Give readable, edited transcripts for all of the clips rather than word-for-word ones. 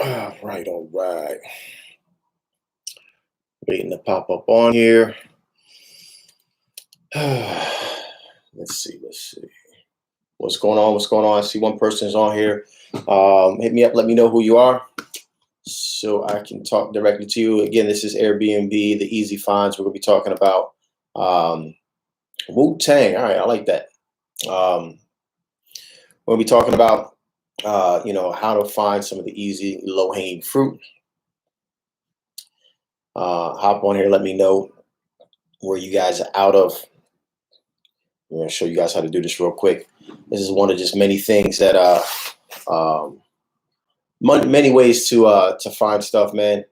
All right. Waiting to pop up on here. Let's see. What's going on? I see one person is on here. Hit me up. Let me know who you are so I can talk directly to you. Again, this is Airbnb, the easy finds. We're going to be talking about Wu-Tang. All right, I like that. We'll be talking about, how to find some of the easy, low-hanging fruit. Hop on here. Let me know where you guys are out of. I'm going to show you guys how to do this real quick. This is one of just many things that, many ways to find stuff, man.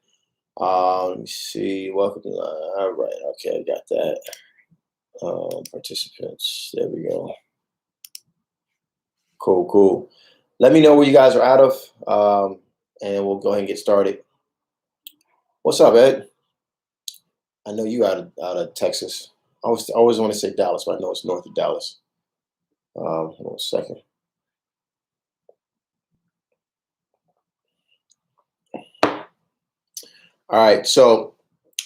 Let me see. Welcome. All right. Okay, I got that. Participants. There we go. Cool. Let me know where you guys are out of, and we'll go ahead and get started. What's up, Ed? I know you out of Texas. I always want to say Dallas, but I know it's north of Dallas. Hold on a second. All right, so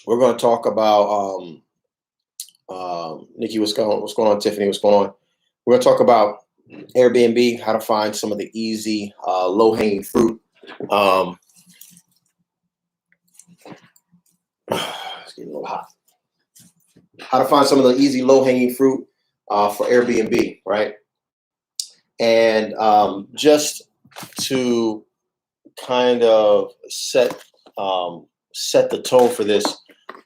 we're going to talk about Nikki. What's going on? Tiffany, what's going on? We're going to talk about Airbnb, how to find some of the easy, low-hanging fruit. It's getting a little hot. How to find some of the easy, low-hanging fruit for Airbnb, right? And just to kind of set the tone for this,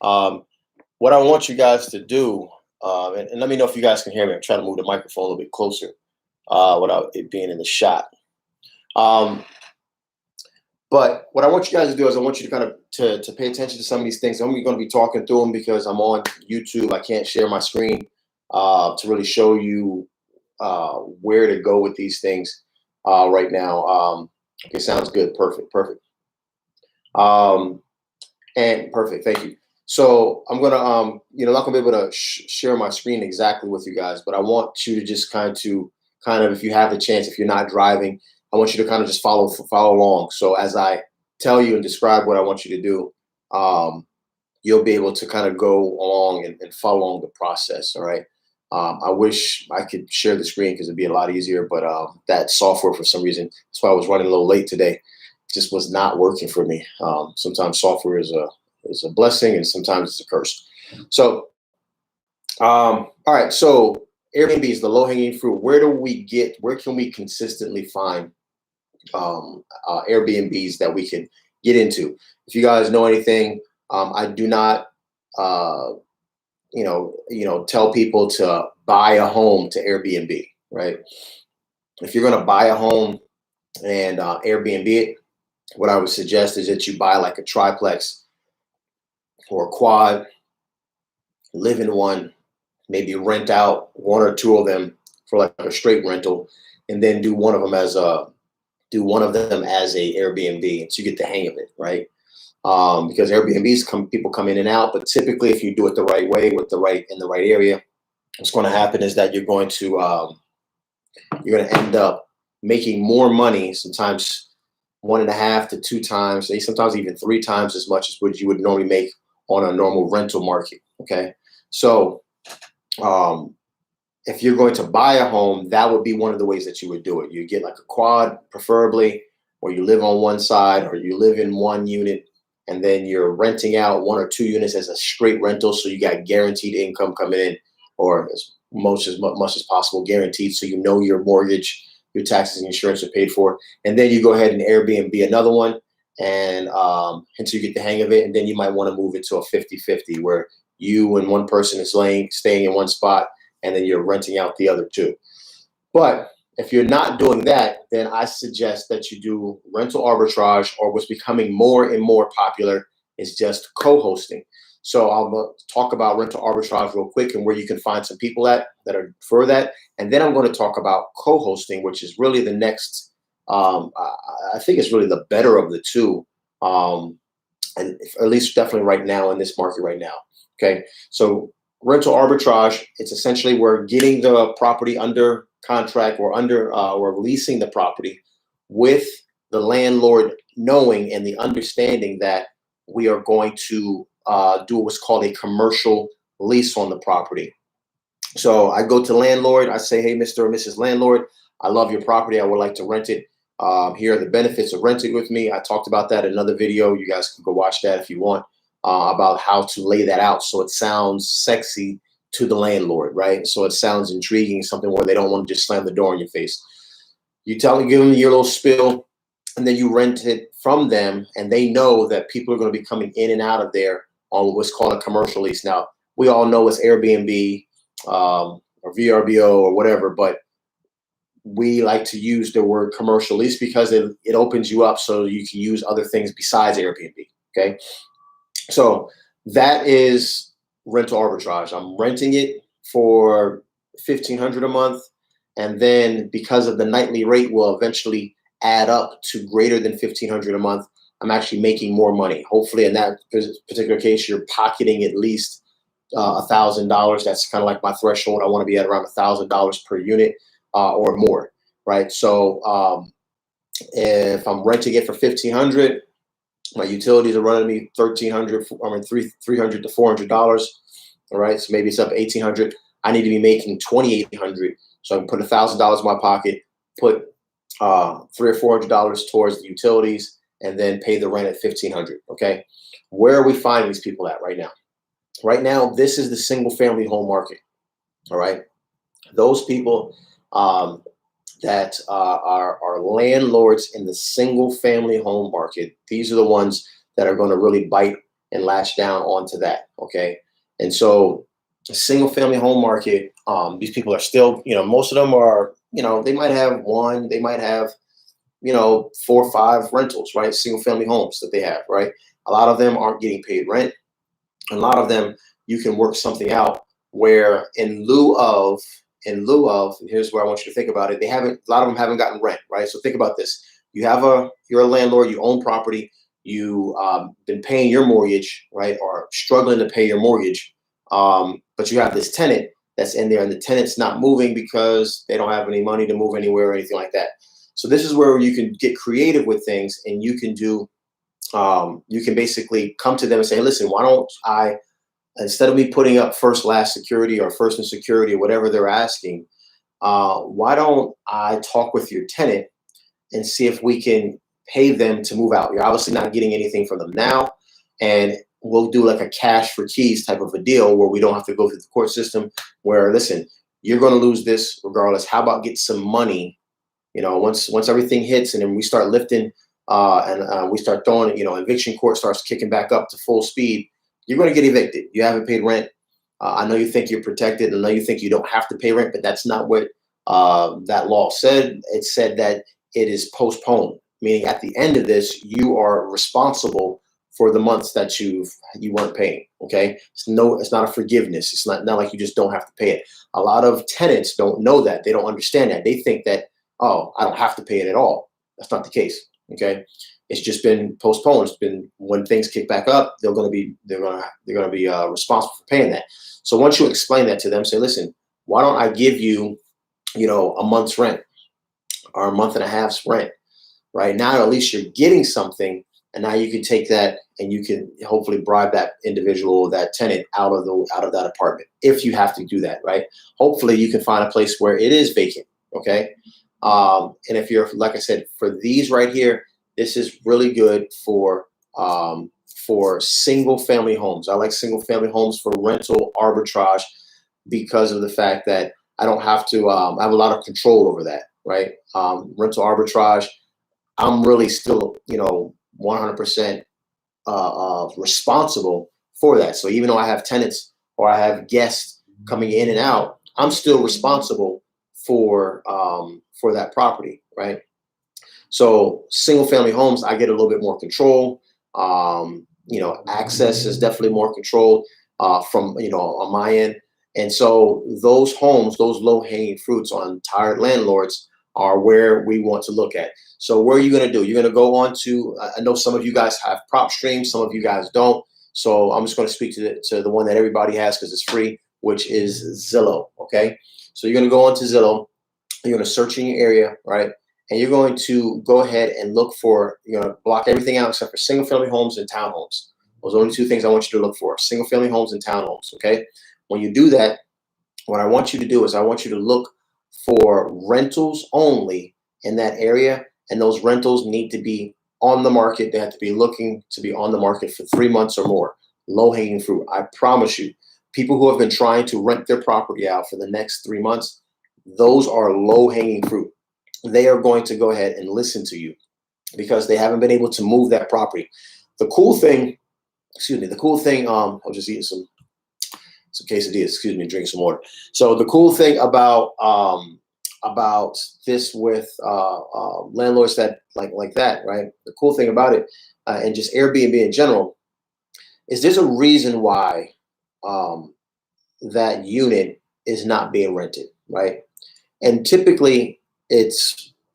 what I want you guys to do, and let me know if you guys can hear me. I'm trying to move the microphone a little bit closer without it being in the shot. But what I want you guys to do is I want you to kind of to pay attention to some of these things. I'm going to be talking through them because I'm on YouTube. I can't share my screen to really show you where to go with these things right now. Okay, sounds good. Perfect. And perfect. Thank you. So I'm gonna, not gonna be able to share my screen exactly with you guys, but I want you to just kind of, if you have the chance, if you're not driving, I want you to kind of just follow along. So as I tell you and describe what I want you to do, you'll be able to kind of go along and follow along the process. All right. I wish I could share the screen because it'd be a lot easier, but that software, for some reason, that's why I was running a little late today, just was not working for me. Sometimes software is a blessing and sometimes it's a curse. So, all right. So Airbnb is the low-hanging fruit. Where can we consistently find Airbnbs that we can get into? If you guys know anything, I do not, tell people to buy a home to Airbnb, right? If you're going to buy a home and Airbnb it, what I would suggest is that you buy like a triplex or a quad, live in one, maybe rent out one or two of them for like a straight rental, and then do one of them as a Airbnb, so you get the hang of it, right? Because Airbnbs people come in and out, but typically if you do it the right way in the right area, what's going to happen is that you're going to end up making more money, sometimes 1.5 to 2 times, sometimes even 3 times as much as what you would normally make on a normal rental market. Okay, so if you're going to buy a home, that would be one of the ways that you would do it. You get like a quad, preferably, or you live on one side, or you live in one unit, and then you're renting out 1 or 2 units as a straight rental, so you got guaranteed income coming in, or as much as possible guaranteed, so you know your mortgage, your taxes and insurance are paid for. And then you go ahead and Airbnb another one, and until you get the hang of it, and then you might want to move it to a 50-50 where you and one person is staying in one spot, and then you're renting out the other 2. But if you're not doing that, then I suggest that you do rental arbitrage, or what's becoming more and more popular is just co-hosting. So I'll talk about rental arbitrage real quick and where you can find some people that are for that. And then I'm going to talk about co-hosting, which is really the next, I think it's really the better of the two. And at least definitely right now in this market right now. Okay. So rental arbitrage, it's essentially we're getting the property under contract or leasing the property with the landlord knowing and the understanding that we are going to do what's called a commercial lease on the property. So I go to landlord. I say, hey, Mr. or Mrs. Landlord, I love your property. I would like to rent it. Here are the benefits of renting with me. I talked about that in another video. You guys can go watch that if you want, about how to lay that out so it sounds sexy to the landlord, right? So it sounds intriguing, something where they don't want to just slam the door in your face. You tell them, give them your little spiel, and then you rent it from them, and they know that people are going to be coming in and out of there on what's called a commercial lease. Now, we all know it's Airbnb or VRBO or whatever, but we like to use the word commercial lease because it opens you up so you can use other things besides Airbnb, okay? So that is rental arbitrage. I'm renting it for $1,500 a month, and then because of the nightly rate will eventually add up to greater than $1,500 a month, I'm actually making more money. Hopefully in that particular case, you're pocketing at least $1,000. That's kind of like my threshold. I want to be at around $1,000 per unit or more, right? So if I'm renting it for $1,500, my utilities are running me $300 to $400. All right, so maybe it's up $1,800. I need to be making $2,800, so I can put $1,000 in my pocket, put $300 or $400 towards the utilities, and then pay the rent at $1,500. Okay, where are we finding these people at right now? Right now, this is the single-family home market. All right, those people that are landlords in the single-family home market. These are the ones that are going to really bite and latch down onto that. Okay, and so the single-family home market. These people are still, most of them are, they might have one, they might have, 4 or 5 rentals, right? Single-family homes that they have, right? A lot of them aren't getting paid rent. A lot of them, you can work something out where in lieu of, and here's where I want you to think about it. A lot of them haven't gotten rent, right? So think about this. You're a landlord, you own property, you been paying your mortgage, right? Or struggling to pay your mortgage. But you have this tenant that's in there and the tenant's not moving because they don't have any money to move anywhere or anything like that. So this is where you can get creative with things, and you can you can basically come to them and say, listen, why don't I, instead of me putting up first, last security or first and security or whatever they're asking, why don't I talk with your tenant and see if we can pay them to move out? You're obviously not getting anything from them now, and we'll do like a cash for keys type of a deal where we don't have to go through the court system where, listen, you're going to lose this regardless. How about get some money, once everything hits and then we start lifting and we start throwing, eviction court starts kicking back up to full speed, you're going to get evicted. You haven't paid rent. I know you think you're protected. I know you think you don't have to pay rent, but that's not what that law said. It said that it is postponed, meaning at the end of this, you are responsible for the months that you weren't paying. Okay, it's not a forgiveness. It's not like you just don't have to pay it. A lot of tenants don't know that. They don't understand that. They think that, oh, I don't have to pay it at all. That's not the case. Okay, it's just been postponed. It's been, when things kick back up, they're going to be responsible for paying that. So once you explain that to them, say, listen, why don't I give you, a month's rent or a month and a half's rent? Right now, at least you're getting something, and now you can take that and you can hopefully bribe that individual, that tenant, out of that apartment if you have to do that, right? Hopefully, you can find a place where it is vacant. Okay. And if you're, like I said, for these right here, this is really good for single family homes. I like single family homes for rental arbitrage because of the fact that I don't have to, I have a lot of control over that, right? Rental arbitrage, I'm really still, 100% responsible for that. So even though I have tenants or I have guests coming in and out, I'm still responsible for that property, right? So single family homes, I get a little bit more control. Access is definitely more control from, on my end. And so those homes, those low hanging fruits on tired landlords are where we want to look at. So what are you going to do? You're going to go on to, I know some of you guys have prop streams, some of you guys don't. So I'm just going to speak to the one that everybody has because it's free, which is Zillow. Okay. So you're going to go onto Zillow. You're going to search in your area, right? and you're going to go ahead and look for, you're going to block everything out except for single family homes and townhomes. Those are the only two things I want you to look for: single family homes and townhomes. Okay. When you do that, what I want you to do is I want you to look for rentals only in that area, and those rentals need to be on the market. They have to be looking to be on the market for 3 months or more. Low hanging fruit. I promise you, people who have been trying to rent their property out for the next 3 months, those are low hanging fruit. They are going to go ahead and listen to you because they haven't been able to move that property. The cool thing, I'm just eating some quesadillas, drinking some water. So the cool thing about this with landlords that like that, right? The cool thing about it, and just Airbnb in general, is there's a reason why that unit is not being rented, right? And typically it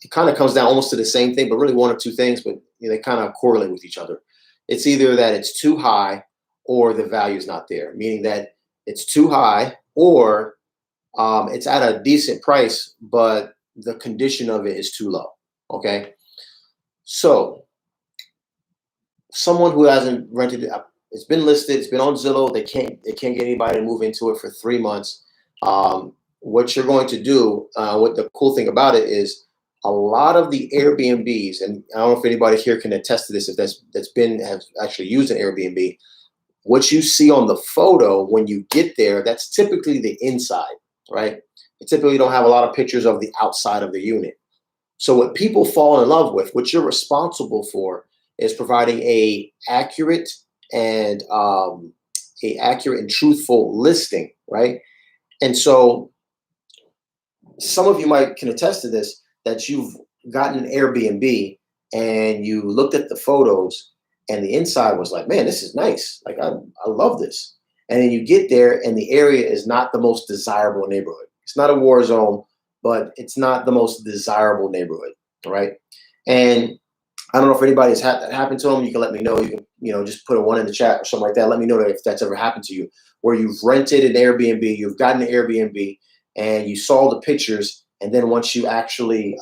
kind of comes down almost to the same thing, but really one or two things, but they kind of correlate with each other. It's either that it's too high or the value is not there, meaning that it's too high or it's at a decent price, but the condition of it is too low. Okay. So someone who hasn't rented it, it's been listed, it's been on Zillow, they can't get anybody to move into it for 3 months. What you're going to do, what the cool thing about it is, a lot of the Airbnbs, and I don't know if anybody here can attest to this, if has actually used an Airbnb. What you see on the photo when you get there, that's typically the inside, right? You typically don't have a lot of pictures of the outside of the unit. So what people fall in love with, what you're responsible for, is providing a accurate and truthful listing, right? And so some of you can attest to this, that you've gotten an Airbnb and you looked at the photos and the inside was like, man, this is nice. Like, I love this. And then you get there and the area is not the most desirable neighborhood. It's not a war zone, but it's not the most desirable neighborhood, right? And I don't know if anybody's had that happen to them. You can let me know. You can, just put a 1 in the chat or something like that. Let me know if that's ever happened to you, where you've rented an Airbnb, you've gotten an Airbnb, and you saw the pictures, and then once you actually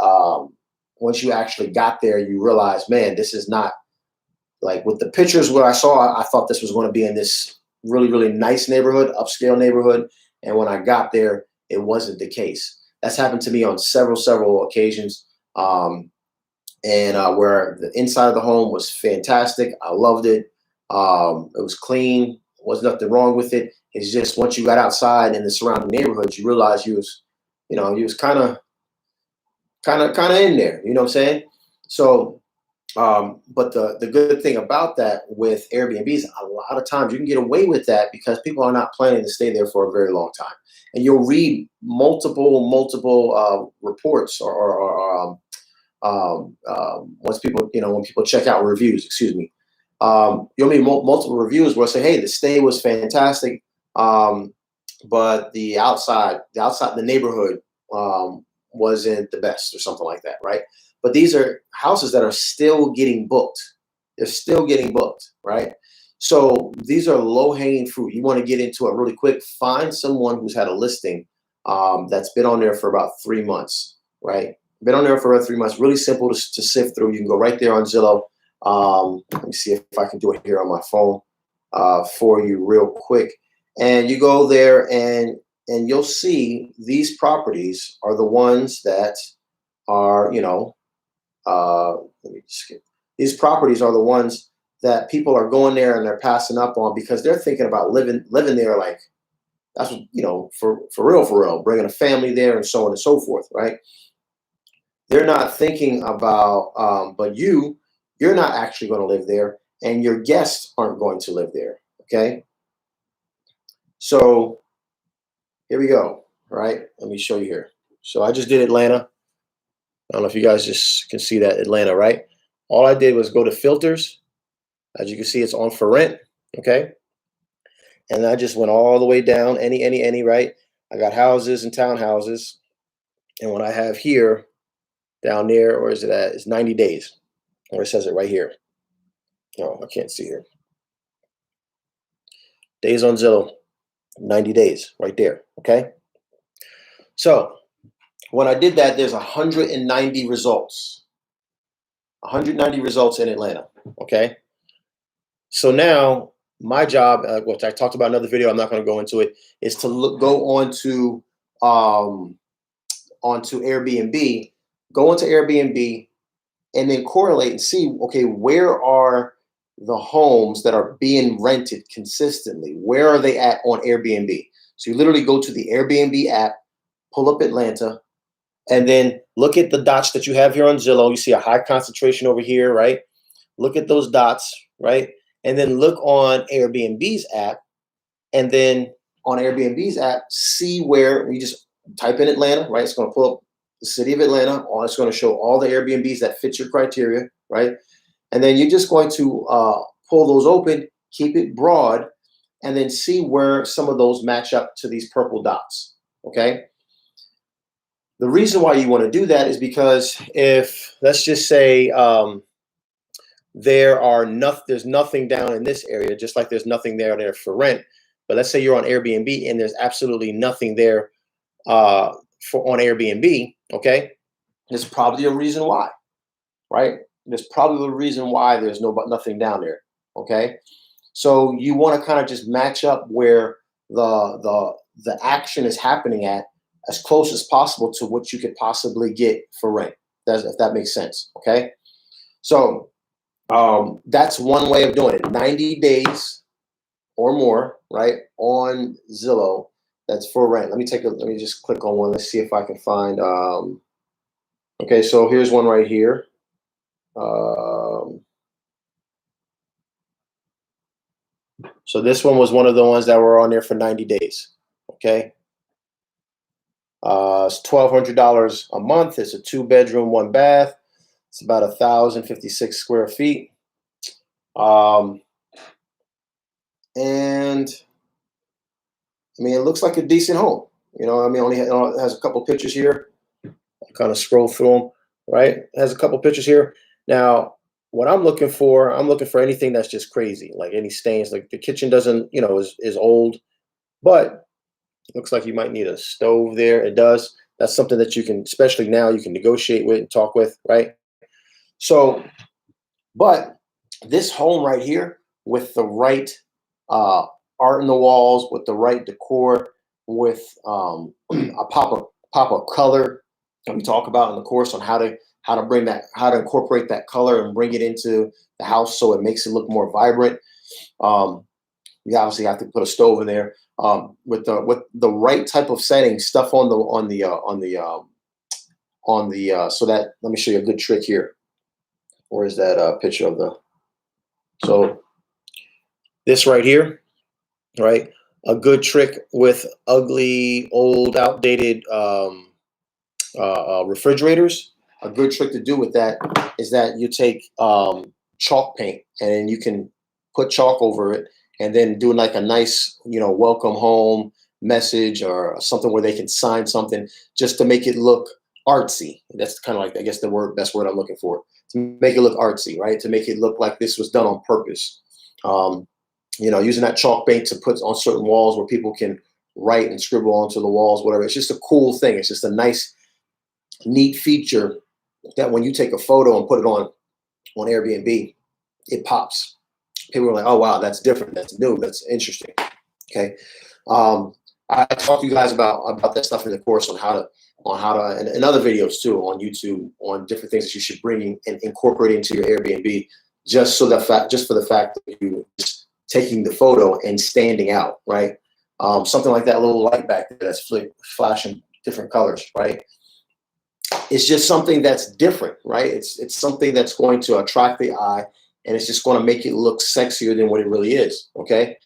got there, you realize, man, this is not like with the pictures what I saw. I thought this was going to be in this really, really nice neighborhood, upscale neighborhood, and when I got there, it wasn't the case. That's happened to me on several occasions. And where the inside of the home was fantastic. I loved it. It was clean. Was nothing wrong with it. It's just once you got outside in the surrounding neighborhoods, you realize you was kind of in there. You know what I'm saying? So, but the good thing about that with Airbnbs, a lot of times you can get away with that because people are not planning to stay there for a very long time, and you'll read multiple reports or once people, when people check out reviews, you'll meet multiple reviews where say, hey, the stay was fantastic, but the outside, the neighborhood wasn't the best or something like that, right? But these are houses that are still getting booked. They're still getting booked, right? So these are low-hanging fruit. You want to get into it really quick. Find someone who's had a listing that's been on there for about 3 months, right? Been on there for about 3 months. Really simple to sift through. You can go right there on Zillow. Let me see if I can do it here on my phone for you real quick. And you go there and you'll see these properties are the ones that are, let me just skip. These properties are the ones that people are going there and they're passing up on because they're thinking about living there. Like, that's what, for real, bringing a family there and so on and so forth, right? They're not thinking about, but you're not actually going to live there, and your guests aren't going to live there. Okay. So here we go. All right. Let me show you here. So I just did Atlanta. I don't know if you guys just can see that Atlanta, right? All I did was go to filters. As you can see, it's on for rent. Okay. And I just went all the way down, any, right? I got houses and townhouses. And what I have here down there, or is it at, it's 90 days, or it says it right here. No, I can't see here. Days on Zillow, 90 days right there. Okay. So when I did that, there's 190 results. 190 results in Atlanta. Okay. So now my job, which I talked about in another video, I'm not going to go into it, is to go onto Airbnb, go into Airbnb, and then correlate and see, okay, where are the homes that are being rented consistently? Where are they at on Airbnb? So you literally go to the Airbnb app, pull up Atlanta, and then look at the dots that you have here on Zillow. You see a high concentration over here, right? Look at those dots, right? And then look on Airbnb's app, and then on Airbnb's app, see where we just type in Atlanta, right? It's going to pull up the city of Atlanta. It's going to show all the Airbnbs that fit your criteria, right? And then you're just going to pull those open, keep it broad, and then see where some of those match up to these purple dots, okay? The reason why you want to do that is because if, let's just say, there's nothing down in this area, just like there's nothing there for rent. But let's say you're on Airbnb and there's absolutely nothing there on Airbnb, okay? There's probably a reason why, right? There's probably a reason why there's nothing down there, okay? So you want to kind of just match up where the action is happening at as close as possible to what you could possibly get for rent, if that makes sense, okay? So that's one way of doing it. 90 days or more, right, on Zillow. That's for rent. Let me just click on one. Let's see if I can find. Okay, so here's one right here. So this one was one of the ones that were on there for 90 days. Okay. It's $1,200 a month. It's a 2-bedroom, 1-bath. It's about 1,056 square feet. And I mean, it looks like a decent home. You know, I mean, it has a couple pictures here. I kind of scroll through them, right? It has a couple pictures here. Now, what I'm looking for anything that's just crazy, like any stains. Like the kitchen doesn't, is old, but it looks like you might need a stove there. It does. That's something that you can, especially now, you can negotiate with and talk with, right? So, but this home right here with the right art in the walls, with the right decor, with a pop of color that we talk about in the course on how to incorporate that color and bring it into the house so it makes it look more vibrant. You obviously have to put a stove in there with the right type of setting, stuff on the so that, let me show you a good trick here. Where is that picture of so this right here, right? A good trick with ugly, old, outdated refrigerators. A good trick to do with that is that you take chalk paint and you can put chalk over it and then do like a nice, welcome home message or something where they can sign something just to make it look artsy. That's kind of like, I guess, best word I'm looking for, to make it look artsy, right? To make it look like this was done on purpose. Using that chalk paint to put on certain walls where people can write and scribble onto the walls, whatever. It's just a cool thing. It's just a nice, neat feature that when you take a photo and put it on Airbnb, it pops. People are like, oh, wow, that's different. That's new. That's interesting. Okay. I talk to you guys about that stuff in the course on how to, and other videos too on YouTube on different things that you should bring and incorporate into your Airbnb, just for the fact that you just taking the photo and standing out, right? Something like that little light back there that's flashing different colors, right? It's just something that's different, right? It's something that's going to attract the eye, and it's just going to make it look sexier than what it really is, okay?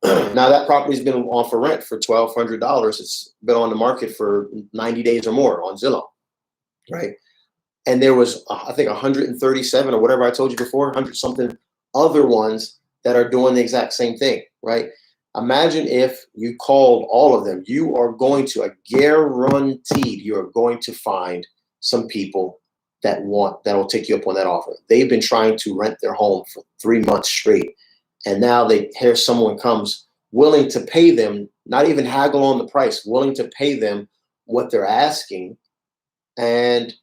Now that property's been on for rent for $1,200. It's been on the market for 90 days or more on Zillow, right? And there was, I think, 137 or whatever I told you before, 100 something other ones that are doing the exact same thing, right? Imagine if you called all of them. You are going to, guaranteed, you are going to find some people that will take you up on that offer. They've been trying to rent their home for 3 months straight. And now here's someone comes willing to pay them, not even haggle on the price, willing to pay them what they're asking and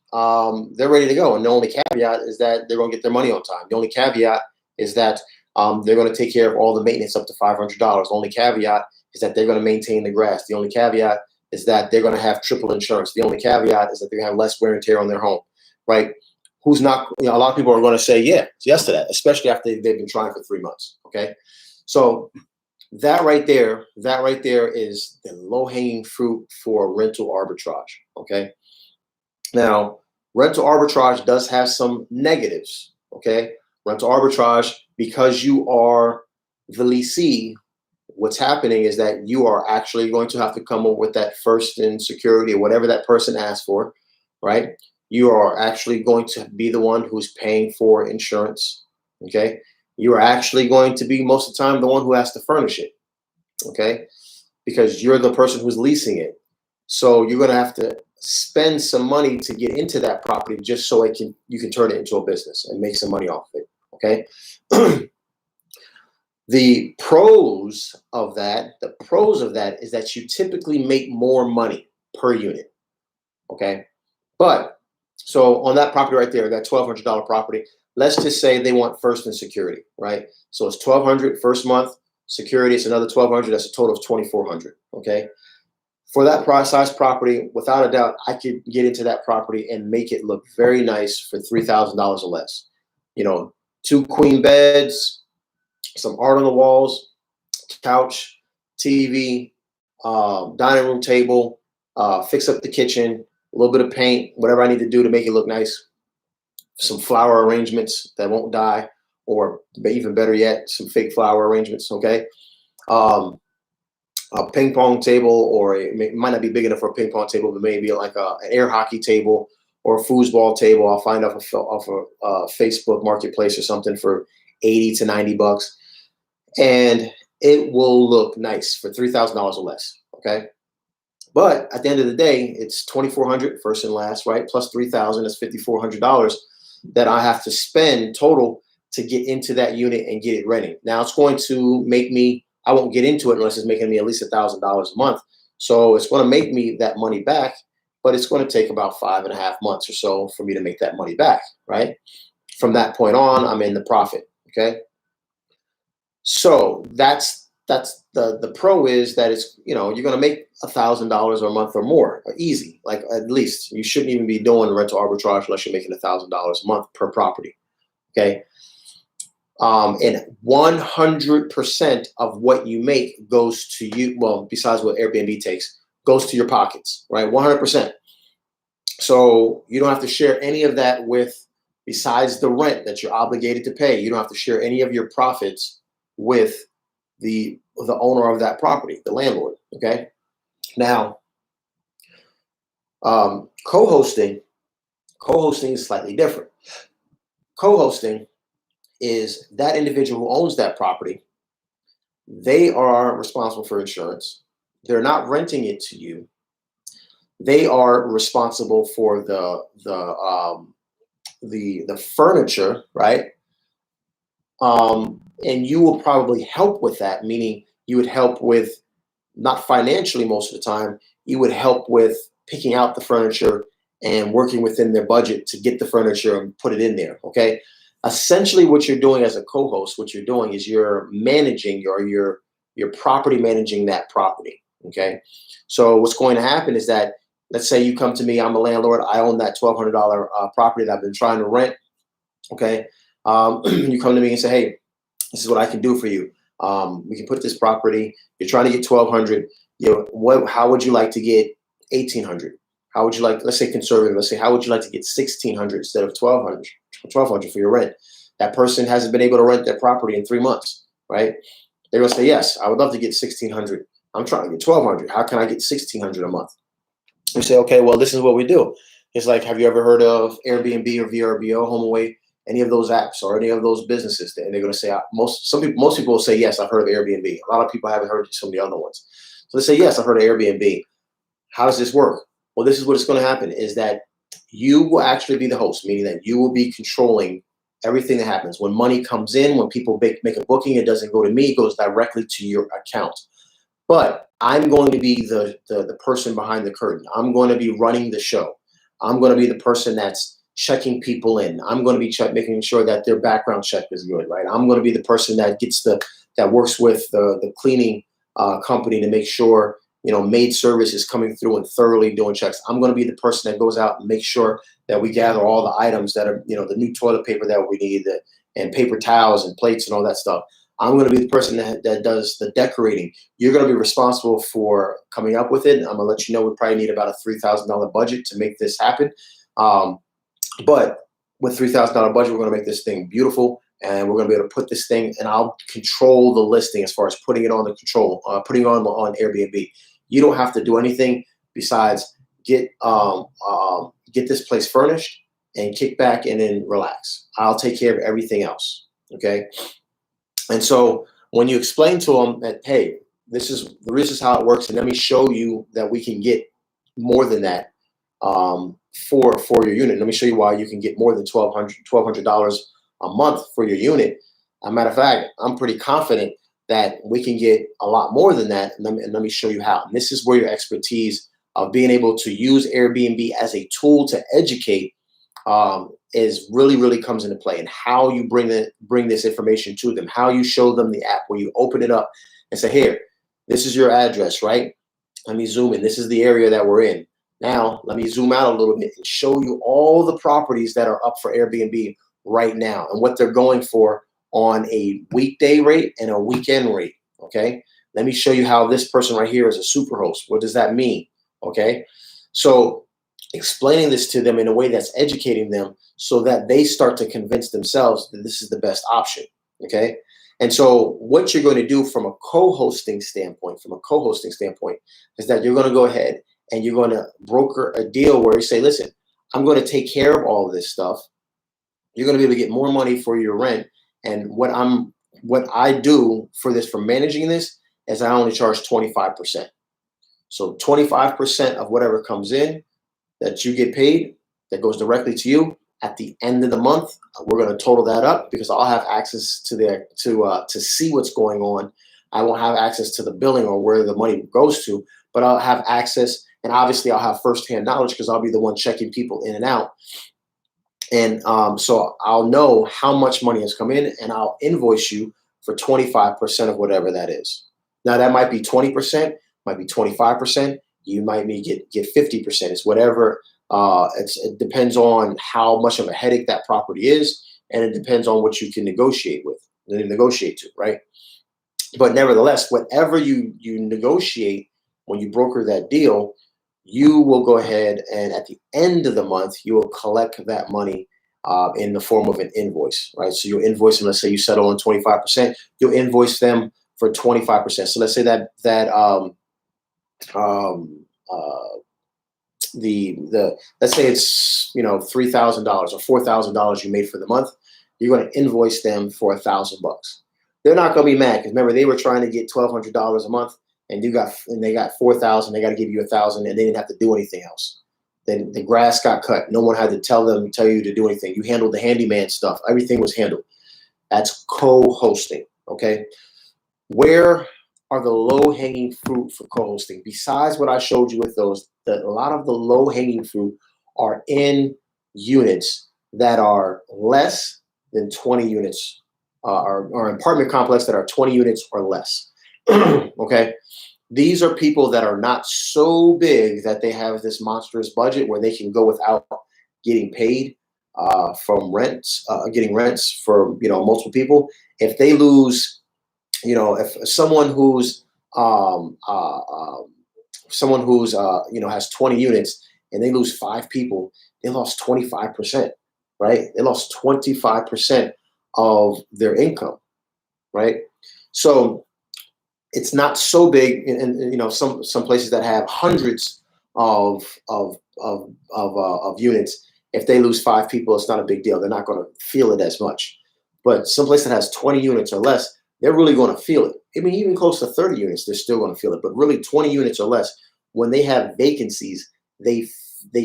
they're ready to go. And the only caveat is that they're going to get their money on time. The only caveat is that they're going to take care of all the maintenance up to $500. The only caveat is that they're going to maintain the grass. The only caveat is that they're going to have triple insurance. The only caveat is that they're going to have less wear and tear on their home, right? Who's not, a lot of people are going to say yes to that, especially after they've been trying for 3 months. Okay. So that right there is the low-hanging fruit for rental arbitrage. Okay. Now, rental arbitrage does have some negatives. Okay. Rental arbitrage, because you are the leasee, what's happening is that you are actually going to have to come up with that first in security or whatever that person asked for, right? You are actually going to be the one who's paying for insurance. Okay. You are actually going to be most of the time the one who has to furnish it. Okay. Because you're the person who's leasing it. So you're going to have to spend some money to get into that property just so you can turn it into a business and make some money off of it. Okay. The pros of that is that you typically make more money per unit. Okay. But so on that property right there, that $1,200 property, let's just say they want first in security, right? So it's $1,200 first month, security, it's another $1,200. That's a total of $2,400. Okay. For that price size property, without a doubt, I could get into that property and make it look very nice for $3,000 or less. 2 queen beds, some art on the walls, couch, TV, dining room table, fix up the kitchen, a little bit of paint, whatever I need to do to make it look nice. Some flower arrangements that won't die, or even better yet, some fake flower arrangements. Okay. A ping pong table, or it might not be big enough for a ping pong table, but maybe like an air hockey table or a foosball table. I'll find off a Facebook Marketplace or something for $80 to $90, and it will look nice for $3,000 or less. Okay. But at the end of the day, it's $2,400 first and last, right? Plus $3,000, that's $5,400 that I have to spend total to get into that unit and get it renting. Now it's going to make me, I won't get into it unless it's making me at least $1,000 a month. So it's going to make me that money back, but it's going to take about 5.5 months or so for me to make that money back, right? From that point on, I'm in the profit. Okay. So that's the pro is that it's, you're going to make $1,000 a month or more, easy. Like, at least you shouldn't even be doing rental arbitrage unless you're making $1,000 a month per property. Okay. And 100% of what you make goes to you. Well, besides what Airbnb takes, goes to your pockets, right? 100%. So you don't have to share any of that besides the rent that you're obligated to pay. You don't have to share any of your profits with the owner of that property, the landlord. Okay. Now, co-hosting is slightly different. Co-hosting is that individual who owns that property. They are responsible for insurance. They're not renting it to you. They are responsible for the furniture, right? And you will probably help with that, meaning you would help with, not financially most of the time, you would help with picking out the furniture and working within their budget to get the furniture and put it in there. Okay. Essentially what you're doing as a co-host, what you're doing is you're managing you're property managing that property. Okay. So what's going to happen is that, let's say you come to me, I'm a landlord, I own that $1,200 property that I've been trying to rent. Okay. You come to me and say, hey, this is what I can do for you. We can put this property, you're trying to get $1,200. How would you like to get $1,800? How would you like, let's say conservative, let's say, how would you like to get $1,600 instead of $1,200 for your rent? That person hasn't been able to rent their property in 3 months, right? They're going to say, yes, I would love to get $1,600. I'm trying to get $1,200. How can I get $1,600 a month? We say, okay, well, this is what we do. It's like, have you ever heard of Airbnb or VRBO, HomeAway, any of those apps or any of those businesses? And they're going to say, most people will say, yes, I've heard of Airbnb. A lot of people haven't heard of some of the other ones. So they say, yes, I've heard of Airbnb. How does this work? Well, this is what it's going to happen is that you will actually be the host, meaning that you will be controlling everything that happens. When money comes in, when people make a booking, it doesn't go to me, it goes directly to your account. But I'm going to be the person behind the curtain. I'm going to be running the show. I'm going to be the person that's checking people in. I'm going to be making sure that their background check is good, right? I'm going to be the person that that works with the cleaning company to make sure, maid service is coming through and thoroughly doing checks. I'm going to be the person that goes out and makes sure that we gather all the items that are, the new toilet paper that we need, and paper towels and plates and all that stuff. I'm going to be the person that does the decorating. You're going to be responsible for coming up with it. I'm going to let you know we probably need about a $3,000 budget to make this happen. But with $3,000 budget, we're going to make this thing beautiful, and we're going to be able to put this thing, and I'll control the listing as far as putting it on putting it on Airbnb. You don't have to do anything besides get this place furnished and kick back and then relax. I'll take care of everything else. Okay. And so when you explain to them that, hey, this is how it works, and let me show you that we can get more than that for your unit. Let me show you why you can get more than $1,200 a month for your unit. As a matter of fact, I'm pretty confident that we can get a lot more than that. And let me show you how. And this is where your expertise of being able to use Airbnb as a tool to educate is really comes into play, and how you bring this information to them, how you show them the app, where you open it up and say, here, this is your address, right? Let me zoom in. This is the area that we're in. Now, let me zoom out a little bit and show you all the properties that are up for Airbnb right now and what they're going for on a weekday rate and a weekend rate. Okay. Let me show you how this person right here is a super host. What does that mean? Okay. So explaining this to them in a way that's educating them so that they start to convince themselves that this is the best option. Okay. And so what you're going to do from a co-hosting standpoint, is that you're going to go ahead and you're going to broker a deal where you say, listen, I'm going to take care of all of this stuff. You're going to be able to get more money for your rent. And what I do for managing this is I only charge 25%. So 25% of whatever comes in that you get paid, that goes directly to you at the end of the month, we're going to total that up, because I'll have access to see what's going on. I won't have access to the billing or where the money goes to, but I'll have access, and obviously I'll have firsthand knowledge because I'll be the one checking people in and out. And so I'll know how much money has come in, and I'll invoice you for 25% of whatever that is. Now that might be 20%, might be 25%. You might get 50%. It's whatever. It depends on how much of a headache that property is, and it depends on what you can negotiate to, right? But nevertheless, whatever you negotiate when you broker that deal, you will go ahead and at the end of the month, you will collect that money in the form of an invoice, right? So you'll invoice them. Let's say you settle on 25%, you'll invoice them for 25%. So let's say let's say it's $3,000 or $4,000 you made for the month. You're going to invoice them for $1,000. They're not going to be mad, because remember, they were trying to get $1,200 a month, and they got $4,000. They got to give you $1,000, and they didn't have to do anything else. Then the grass got cut. No one had to tell you to do anything. You handled the handyman stuff. Everything was handled. That's co-hosting. Okay. Where are the low-hanging fruit for co-hosting? Besides what I showed you with those, a lot of the low-hanging fruit are in units that are less than 20 units, or apartment complex that are 20 units or less. Okay. These are people that are not so big that they have this monstrous budget where they can go without getting paid from rents, getting rents for multiple people. If they lose, if someone who's has 20 units and they lose 5 people, they lost 25%, right? They lost 25% of their income, right? So it's not so big, and some places that have hundreds of units. If they lose 5 people, it's not a big deal. They're not going to feel it as much. But some place that has 20 units or less, they're really going to feel it. I mean, even close to 30 units, they're still going to feel it. But really, 20 units or less, when they have vacancies, they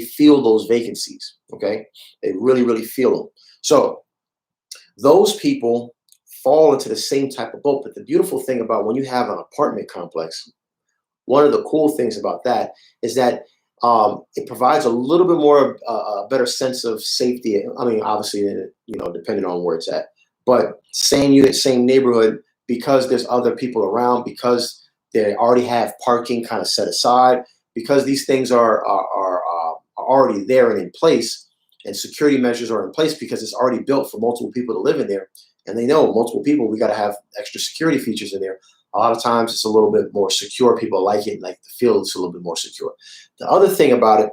feel those vacancies. Okay, they really feel them. So those people fall into the same type of boat. But the beautiful thing about when you have an apartment complex, one of the cool things about that is that It provides a little bit more, a better sense of safety. I mean, obviously, depending on where it's at, but same unit, same neighborhood, because there's other people around, because they already have parking kind of set aside, because these things are already there and in place, and security measures are in place because it's already built for multiple people to live in there, and they know multiple people, we got to have extra security features in there. A lot of times it's a little bit more secure. People like it, like the feel it's a little bit more secure. The other thing about it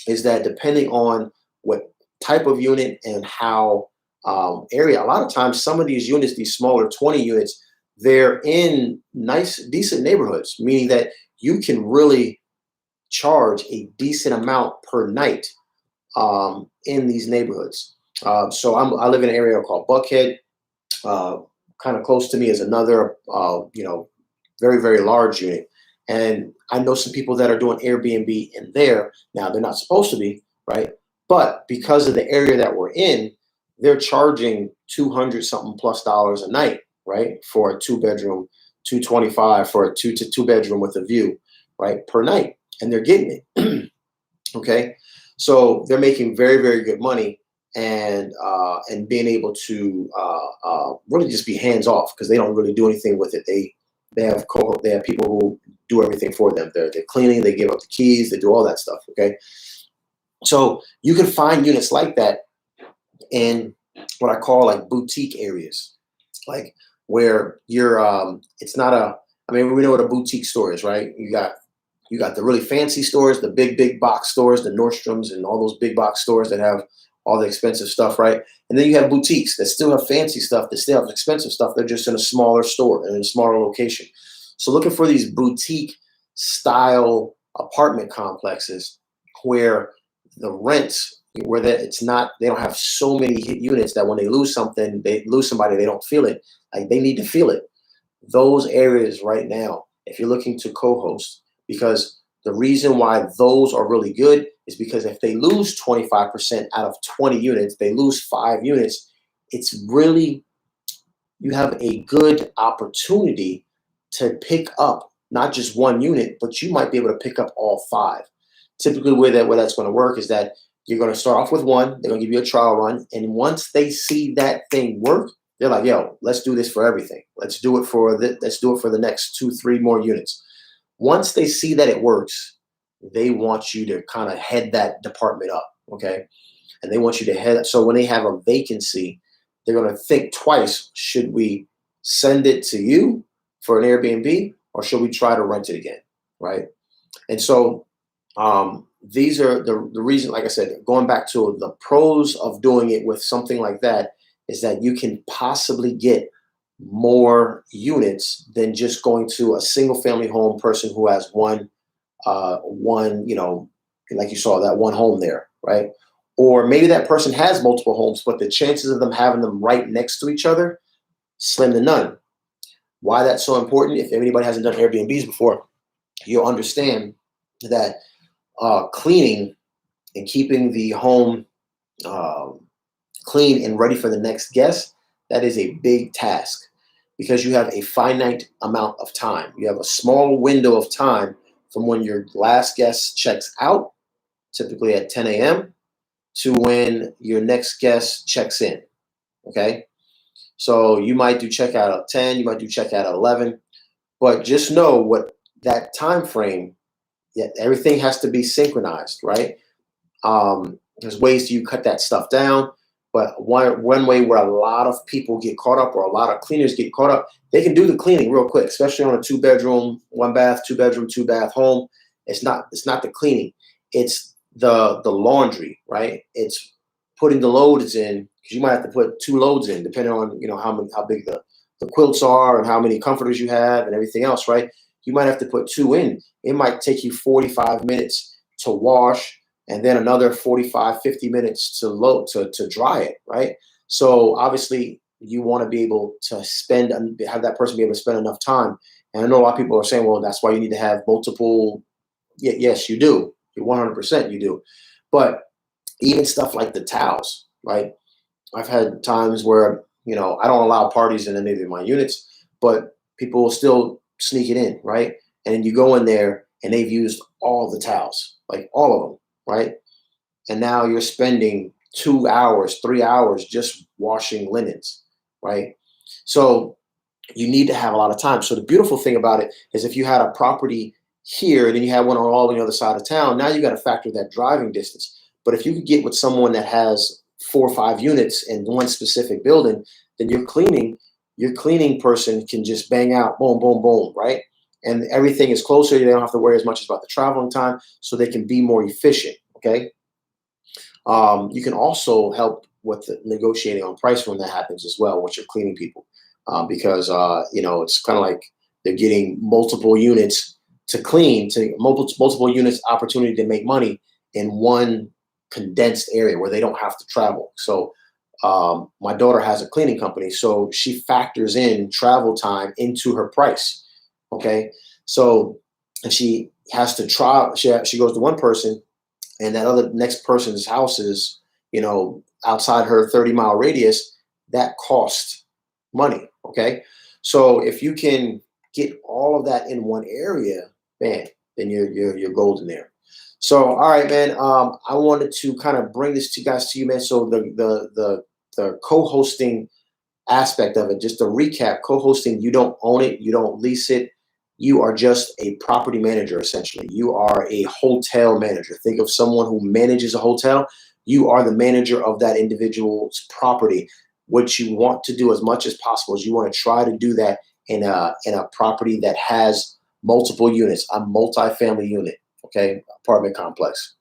is that depending on what type of unit and how area, a lot of times some of these units, these smaller 20 units, they're in nice, decent neighborhoods, meaning that you can really charge a decent amount per night in these neighborhoods. So I live in an area called Buckhead. Uh, Kind of close to me is another, very, very large unit. And I know some people that are doing Airbnb in there. Now, they're not supposed to be, right? But because of the area that we're in, they're charging 200 something plus dollars a night, right? For a 2 bedroom, 225 for a two bedroom with a view, right? Per night. And they're getting it. Okay. So they're making very, very good money, and being able to really just be hands off, because they don't really do anything with it. They have people who do everything for them. They're cleaning, they give up the keys, they do all that stuff. Okay, so you can find units like that in what I call like boutique areas, like where you're. It's not a. I mean, we know what a boutique store is, right? You got the really fancy stores, the big box stores, the Nordstroms and all those big box stores that have all the expensive stuff, right? And then you have boutiques that still have fancy stuff, that still have expensive stuff. They're just in a smaller store and in a smaller location. So looking for these boutique style apartment complexes where the rents, where that it's not, they don't have so many units that when they lose something, they lose somebody, they don't feel it. Like they need to feel it. Those areas right now, if you're looking to co-host, because the reason why those are really good is because if they lose 25% out of 20 units, they lose 5 units. It's really, you have a good opportunity to pick up not just one unit, but you might be able to pick up all 5. Typically, where that's going to work is that you're going to start off with one. They're going to give you a trial run, and once they see that thing work, they're like, "Yo, let's do this for everything. Let's do it for the next 2, 3 more units." Once they see that it works, they want you to kind of head that department up, okay? And they want you to head. So when they have a vacancy, they're going to think twice. Should we send it to you for an Airbnb, or should we try to rent it again, right? And so these are the reason, like I said, going back to the pros of doing it with something like that is that you can possibly get more units than just going to a single family home person who has one, like you saw that one home there, right? Or maybe that person has multiple homes, but the chances of them having them right next to each other, slim to none. Why that's so important? If anybody hasn't done Airbnbs before, you'll understand that cleaning and keeping the home clean and ready for the next guest, that is a big task, because you have a finite amount of time. You have a small window of time from when your last guest checks out, typically at 10 a.m., to when your next guest checks in, okay? So you might do checkout at 10, you might do checkout at 11, but just know what that time frame, yeah, everything has to be synchronized, right? There's ways you cut that stuff down, but one way where a lot of people get caught up, or a lot of cleaners get caught up, they can do the cleaning real quick, especially on a 2 bedroom, 1 bath, 2 bedroom, 2 bath home. It's not the cleaning, it's the laundry, right? It's putting the loads in, because you might have to put 2 loads in, depending on how big the quilts are and how many comforters you have and everything else, right? You might have to put 2 in. It might take you 45 minutes to wash, and then another 45, 50 minutes to load, to dry it, right? So obviously you want to be able to have that person be able to spend enough time. And I know a lot of people are saying, well, that's why you need to have multiple. Yes, you do. You 100% you do. But even stuff like the towels, right? I've had times where, I don't allow parties in any of my units, but people will still sneak it in, right? And then you go in there and they've used all the towels. like all of them, right? And now you're spending 2 hours, 3 hours just washing linens, right? So you need to have a lot of time. So the beautiful thing about it is if you had a property here and then you had one on all the other side of town, now you got to factor that driving distance. But if you could get with someone that has 4 or 5 units in one specific building, then your cleaning person can just bang out, boom, boom, boom, right? And everything is closer. They don't have to worry as much about the traveling time, so they can be more efficient. Okay. You can also help with the negotiating on price when that happens as well with your cleaning people, because it's kind of like they're getting multiple units to clean, to multiple units opportunity to make money in one condensed area where they don't have to travel. So my daughter has a cleaning company, so she factors in travel time into her price. Okay, so and she has to try. She goes to one person, and that other next person's house is, outside her 30-mile radius. That costs money. Okay. So if you can get all of that in one area, man, then you're golden there. So, all right, man. I wanted to kind of bring this to you, man. So the co-hosting aspect of it, just to recap, co-hosting, you don't own it, you don't lease it. You are just a property manager, essentially. You are a hotel manager. Think of someone who manages a hotel. You are the manager of that individual's property. What you want to do as much as possible is you want to try to do that in a property that has multiple units, a multifamily unit, okay, apartment complex.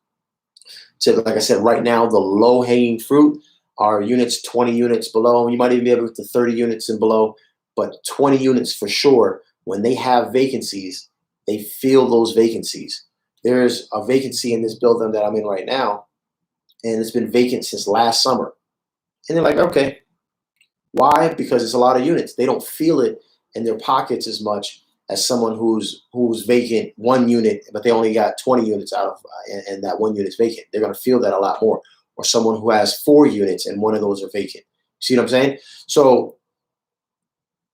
So like I said, right now, the low hanging fruit are units, 20 units below. You might even be able to 30 units and below, but 20 units for sure. When they have vacancies, they fill those vacancies. There's a vacancy in this building that I'm in right now, and it's been vacant since last summer. And they're like, okay, why? Because it's a lot of units. They don't feel it in their pockets as much as someone who's vacant one unit, but they only got 20 units out of, and that one unit's vacant. They're going to feel that a lot more. Or someone who has 4 units and one of those are vacant. See what I'm saying? So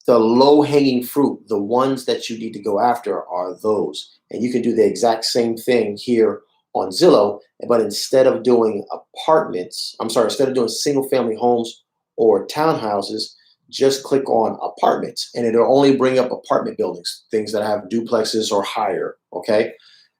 the low hanging fruit, the ones that you need to go after are those. And you can do the exact same thing here on Zillow, but instead of doing instead of doing single family homes or townhouses, just click on apartments and it'll only bring up apartment buildings, things that have duplexes or higher. Okay.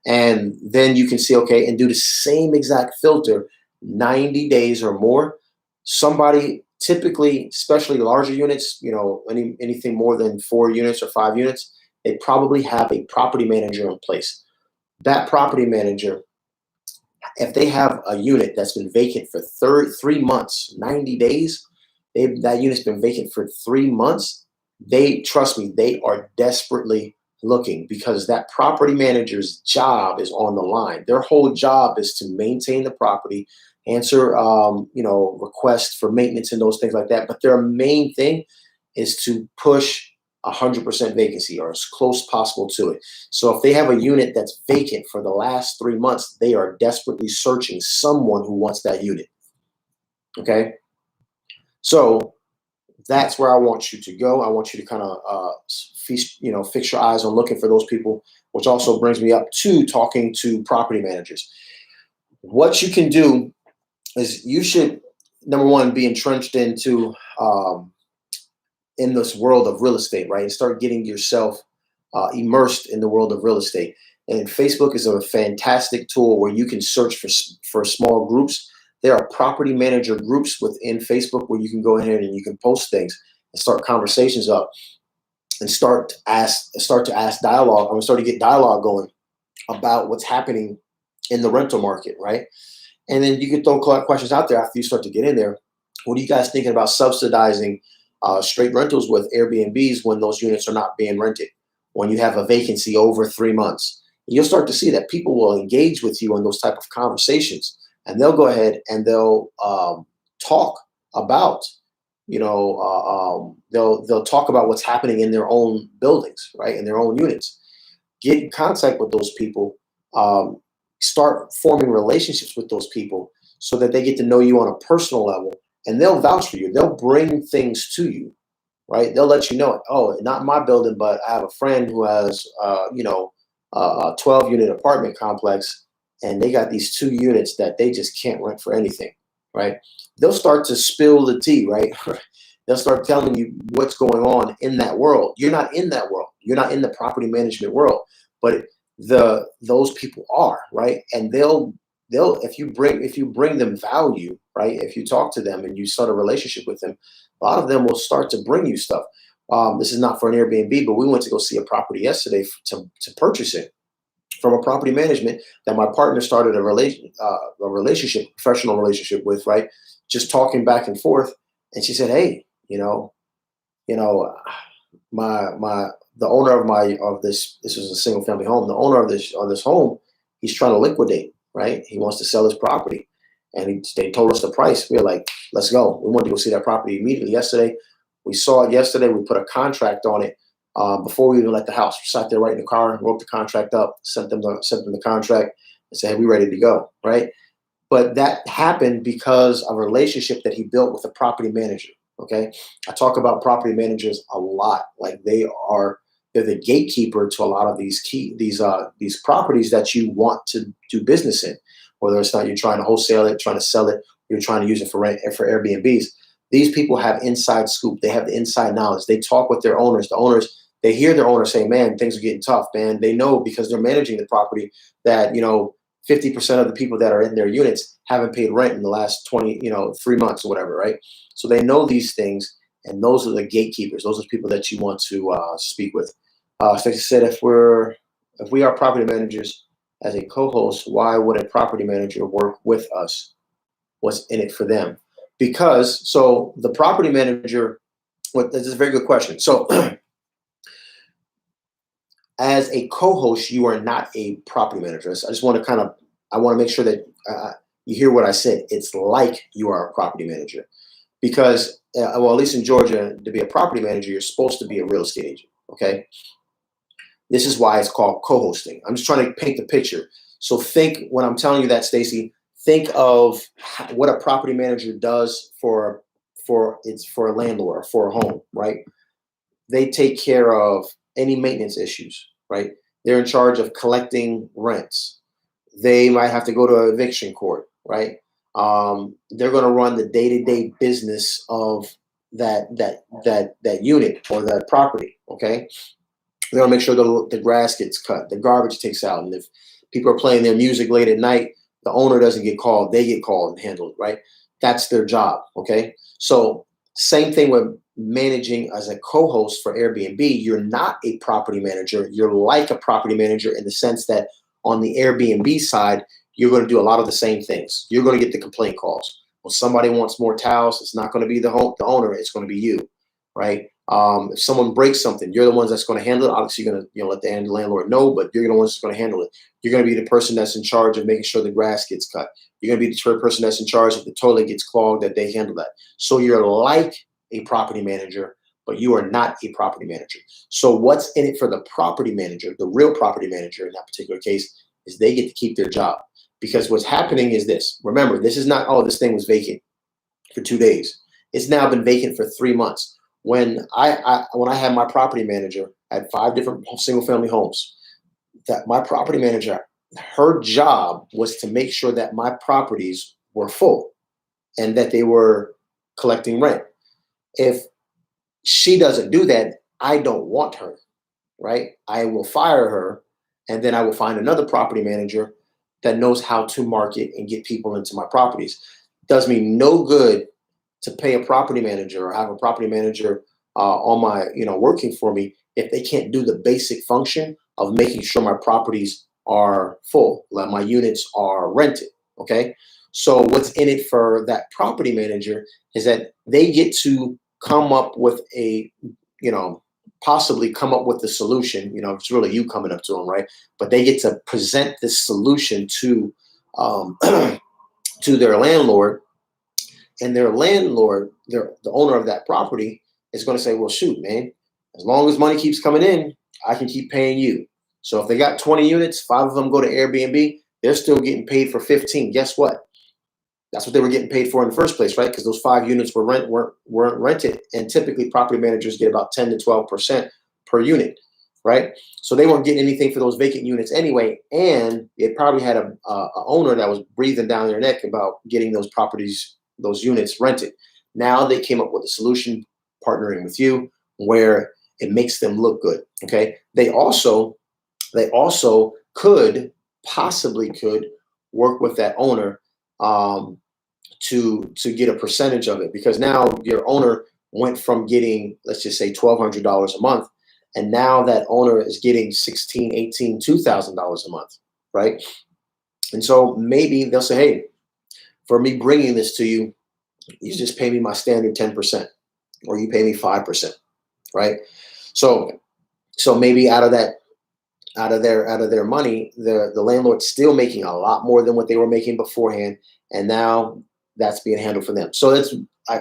And then you can see, okay, and do the same exact filter, 90 days or more. Somebody typically, especially larger units, anything more than 4 units or 5 units, they probably have a property manager in place. That property manager, if they have a unit that's been vacant for 3 months, 90 days, that unit's been vacant for 3 months, trust me, they are desperately looking, because that property manager's job is on the line. Their whole job is to maintain the property, answer requests for maintenance and those things like that. But their main thing is to push 100% vacancy or as close possible to it. So if they have a unit that's vacant for the last 3 months, they are desperately searching someone who wants that unit. Okay. So that's where I want you to go. I want you to kind of fix your eyes on looking for those people, which also brings me up to talking to property managers. What you can do is you should, number one, be entrenched into in this world of real estate, right? And start getting yourself immersed in the world of real estate. And Facebook is a fantastic tool where you can search for small groups. There are property manager groups within Facebook where you can go ahead and you can post things and start conversations up and start to ask dialogue. I'm start to get dialogue going about what's happening in the rental market, right? And then you can throw questions out there after you start to get in there. What are you guys thinking about subsidizing straight rentals with Airbnbs when those units are not being rented, when you have a vacancy over 3 months? And you'll start to see that people will engage with you in those type of conversations, and they'll go ahead and they'll talk about, they'll talk about what's happening in their own buildings, right, in their own units. Get in contact with those people. Start forming relationships with those people so that they get to know you on a personal level, and they'll vouch for you. They'll bring things to you, right? They'll let you know, oh, not my building, but I have a friend who has, a 12-unit apartment complex, and they got these 2 units that they just can't rent for anything, right? They'll start to spill the tea, right? They'll start telling you what's going on in that world. You're not in that world. You're not in the property management world, but those people are, right? And they'll if you bring them value, right? If you talk to them and you start a relationship with them, a lot of them will start to bring you stuff. This is not for an Airbnb, but we went to go see a property yesterday to purchase it from a property management that my partner started a relationship, professional relationship with, right? Just talking back and forth. And she said, hey, the owner of this was a single family home. The owner of this home, he's trying to liquidate, right? He wants to sell his property. And they told us the price. We were like, let's go. We wanted to go see that property immediately yesterday. We saw it yesterday. We put a contract on it before we even left the house. We sat there right in the car, wrote the contract up, sent them the contract, and said, hey, we're ready to go, right? But that happened because of a relationship that he built with a property manager. Okay, I talk about property managers a lot. Like they're the gatekeeper to a lot of these properties that you want to do business in. Whether it's not you're trying to wholesale it, trying to sell it, you're trying to use it for rent and for Airbnbs. These people have inside scoop. They have the inside knowledge. They talk with their owners. The owners, they hear their owners say, man, things are getting tough, man. They know because they're managing the property that, 50% of the people that are in their units haven't paid rent in the last 3 months or whatever, right? So they know these things, and those are the gatekeepers. Those are the people that you want to speak with. Stacey said, if we are property managers as a co-host, why would a property manager work with us? What's in it for them? Because, so the property manager, this is a very good question. So as a co-host, you are not a property manager. I just want to I want to make sure that you hear what I said. It's like you are a property manager because, at least in Georgia, to be a property manager, you're supposed to be a real estate agent, okay? This is why it's called co-hosting. I'm just trying to paint the picture. So think, when I'm telling you that, Stacey, think of what a property manager does for a landlord, for a home, right? They take care of any maintenance issues, right? They're in charge of collecting rents. They might have to go to eviction court, right? They're going to run the day-to-day business of that unit or that property, okay? They're going to make sure the grass gets cut, the garbage takes out, and if people are playing their music late at night, the owner doesn't get called, they get called and handled, right? That's their job, okay? So same thing with managing as a co-host for Airbnb. You're not a property manager. You're like a property manager in the sense that on the Airbnb side, you're going to do a lot of the same things. You're going to get the complaint calls. When somebody wants more towels, it's not going to be the owner. It's going to be you, right? If someone breaks something, you're the ones that's going to handle it. Obviously, you're going to let the landlord know, but you're the ones that's going to handle it. You're going to be the person that's in charge of making sure the grass gets cut. You're going to be the person that's in charge if the toilet gets clogged, that they handle that. So you're like a property manager, but you are not a property manager. So what's in it for the property manager, the real property manager in that particular case, is they get to keep their job. Because what's happening is this. Remember, this is not, oh, this thing was vacant for 2 days. It's now been vacant for 3 months. When I had my property manager at 5 different single family homes, that my property manager, her job was to make sure that my properties were full and that they were collecting rent. If she doesn't do that, I don't want her, right? I will fire her, and then I will find another property manager that knows how to market and get people into my properties. Does me no good to pay a property manager or have a property manager on my, working for me if they can't do the basic function of making sure my properties are full, like my units are rented, okay? So what's in it for that property manager is that they get to come up with possibly come up with the solution. It's really you coming up to them, right? But they get to present this solution to to their landlord, and their landlord, the owner of that property, is going to say, well, shoot, man, as long as money keeps coming in, I can keep paying you. So if they got 20 units, 5 of them go to Airbnb, they're still getting paid for 15. Guess what? That's what they were getting paid for in the first place, right? Because those 5 units weren't rented, and typically property managers get about 10 to 12% per unit. right? So they weren't getting anything for those vacant units anyway, and it probably had a owner that was breathing down their neck about getting those properties, those units rented. Now they came up with a solution, partnering with you, where it makes them look good. Okay, they also could possibly work with that owner to get a percentage of it, because now your owner went from getting, let's just say, $1,200 a month, and now that owner is getting $1,600, $1,800, $2,000 a month, right? And so maybe they'll say, hey, for me bringing this to you, you just pay me my standard 10%, or you pay me 5%, right? So maybe out of their money, the landlord's still making a lot more than what they were making beforehand, and now that's being handled for them. So that's,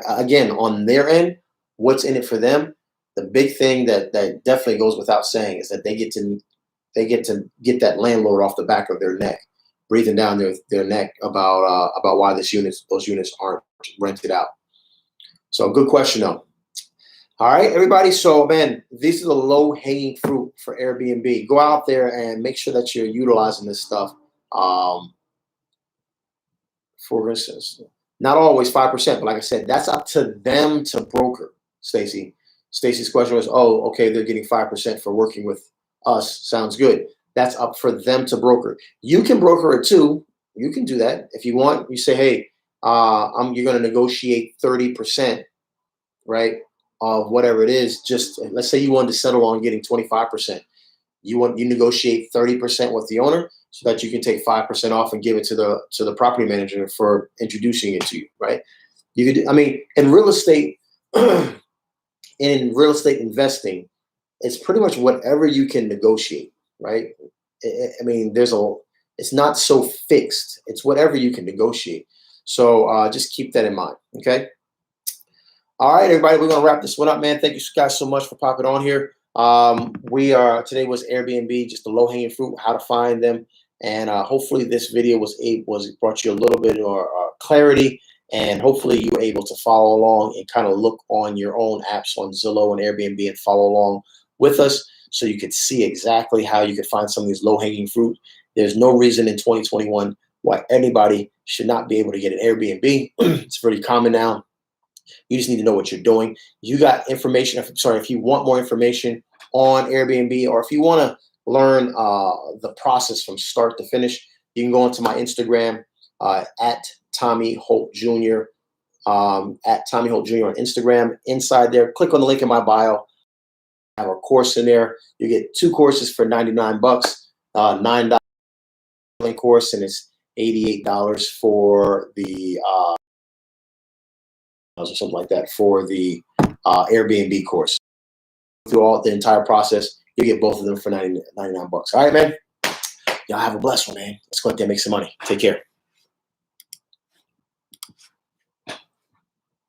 again, on their end, what's in it for them. The big thing that definitely goes without saying is that they get to get that landlord off the back of their neck, breathing down their neck about why those units aren't rented out. So good question though. All right, everybody. So, man, these are the low-hanging fruit for Airbnb. Go out there and make sure that you're utilizing this stuff. For instance, not always 5%, but like I said, that's up to them to broker. Stacy's question was, oh, okay, they're getting 5% for working with us. Sounds good. That's up for them to broker. You can broker it too. You can do that if you want. You say, hey, you're going to negotiate 30%, right, of whatever it is. Just let's say you wanted to settle on getting 25%. You negotiate 30% with the owner so that you can take 5% off and give it to the property manager for introducing it to you, right? You could, I mean, in real estate, in real estate investing, it's pretty much whatever you can negotiate, right? I mean, it's not so fixed. It's whatever you can negotiate. So just keep that in mind, okay? All right, everybody, we're gonna wrap this one up, man. Thank you guys so much for popping on here. Today was Airbnb, just the low-hanging fruit, how to find them, and hopefully this video brought you a little bit of clarity, and hopefully you were able to follow along and kind of look on your own apps on Zillow and Airbnb and follow along with us, so you could see exactly how you could find some of these low-hanging fruit. There's no reason in 2021 why anybody should not be able to get an Airbnb. It's pretty common now. You just need to know what you're doing. You got information. If you want more information on Airbnb, or if you want to learn the process from start to finish, you can go onto my Instagram at Tommy Holt Jr. At Tommy Holt Jr. on Instagram. Inside there, click on the link in my bio. I have a course in there. You get 2 courses for $99, $9 course, and it's $88 for the or something like that for the Airbnb course. Through the entire process, you get both of them for $99. All right, man. Y'all have a blessed one, man. Let's go out there and make some money. Take care.